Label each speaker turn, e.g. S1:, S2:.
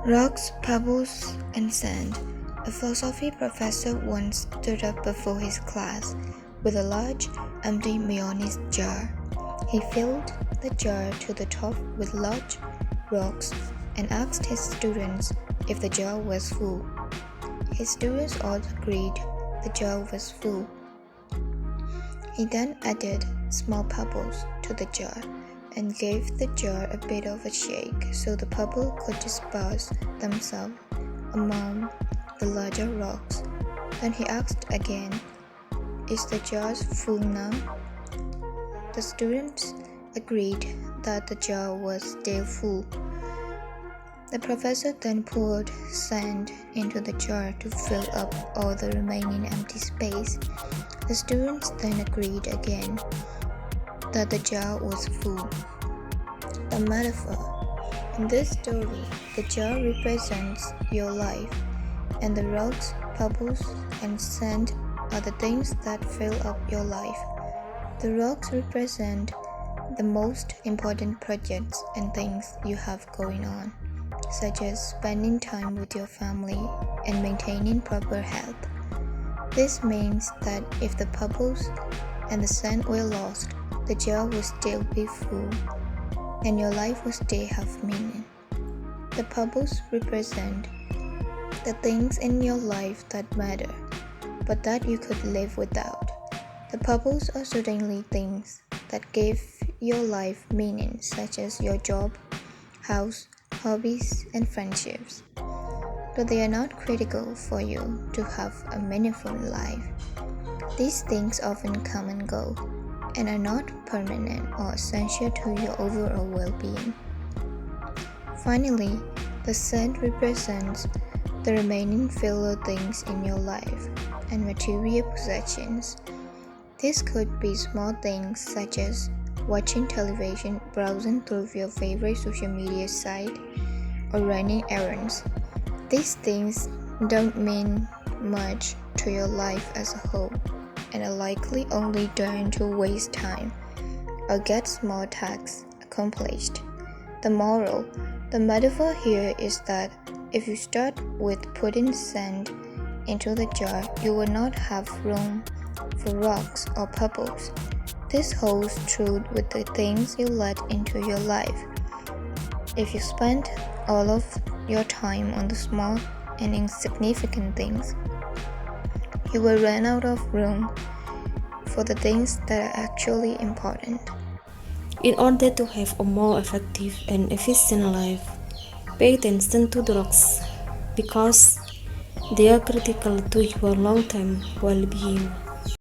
S1: Rocks, pebbles, and sand. A philosophy professor once stood up before his class with a large, empty mayonnaise jar. He filled the jar to the top with large rocks and asked his students if the jar was full. His students all agreed the jar was full. He then added small pebbles to the jar and gave the jar a bit of a shake so the pebbles could disperse themselves among the larger rocks. Then he asked again, "Is the jar full now?" The students agreed that the jar was still full. The professor then poured sand into the jar to fill up all the remaining empty space. The students then agreed again that the jar was full. The metaphor. In this story, the jar represents your life, and the rocks, pebbles, and sand are the things that fill up your life. The rocks represent the most important projects and things you have going on, such as spending time with your family and maintaining proper health. This means that if the pebbles and the sand were lost, the jar would still be full, and your life would still have meaning. The pebbles represent the things in your life that matter, but that you could live without. The pebbles are certainly things that give your life meaning, such as your job, house, hobbies, and friendships. But they are not critical for you to have a meaningful life. These things often come and go, and are not permanent or essential to your overall well-being. Finally, the sand represents the remaining filler things in your life and material possessions. This could be small things such as watching television, browsing through your favorite social media site, or running errands. These things don't mean much to your life as a whole, and are likely only done to waste time or get small tasks accomplished. The moral, the metaphor here is that if you start with putting sand into the jar, you will not have room for rocks or pebbles. This holds true with the things you let into your life. If you spend all of your time on the small and insignificant things, you will run out of room for the things that are actually important.
S2: In order to have a more effective and efficient life, pay attention to the rocks because they are critical to your long-term well-being.